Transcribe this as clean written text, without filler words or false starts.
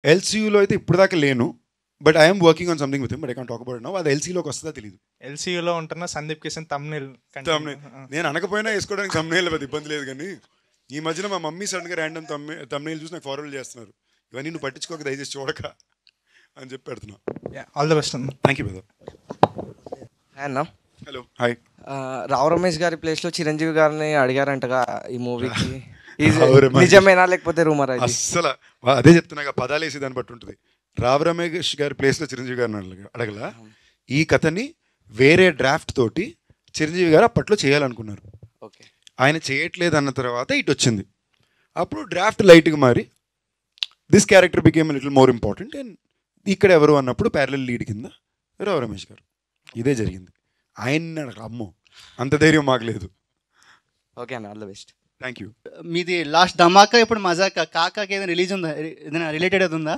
ఎల్సీయూలో అయితే ఇప్పుడు దాకా లేను, but I'm working on something with him, but I can't talk about now. అది ఎల్సీలోకి వస్తుందా తెలియదు. ఎల్సీయూలో ఉంటున్న సందీప్ కిషన్ తమ్నేల్ నేను అనకపోయినా వేసుకోవడానికి తమ్నేల్ పెద్ద ఇబ్బంది లేదు, కానీ ఈ మధ్యన మా మమ్మీ సడన్గా ర్యాండమ్ తమ్నేల్ చూసి నాకు ఫార్వర్డ్ చేస్తున్నారు. ఇవన్నీ నువ్వు పట్టించుకోక దయచేసి చూడక అని చెప్పి పెడుతున్నా. ఆల్ ద బెస్ట్ అన్న. Thank you brother. అన్న హలో హాయ్. రావు రమేష్ గారి ప్లేస్లో చిరంజీవి గారిని అడిగారంటగా ఈ మూవీకి, రావు రమేష్. నిజమేనా లేకపోతే రూమర్? అస్సలు అదే చెప్తున్నా, పదాలు వేసి దాన్ని బట్టి ఉంటుంది. రావు రమేష్ గారి ప్లేస్లో చిరంజీవి గారిని అడగల. ఈ కథని వేరే డ్రాఫ్ట్ తోటి చిరంజీవి గారు అప్పట్లో చేయాలనుకున్నారు. ఓకే, ఆయన చేయట్లేదు అన్న తర్వాత ఇటు వచ్చింది. అప్పుడు డ్రాఫ్ట్ లైట్గా మారి this character became little more important, and ఇక్కడ ఎవరు అన్నప్పుడు ప్యారలల్ లీడ్ కింద రావు రమేష్ గారు. ఇదే జరిగింది. ఆయన అమ్మో అంత ధైర్యం మాకు లేదు. ఓకే అన్న, all the best. Thank you. మీది లాస్ట్ ధమాకా, ఇప్పుడు మజాకా, కాకాకి ఏదైనా రిలీజ్ ఉందా, ఏదైనా రిలేటెడ్ అది ఉందా?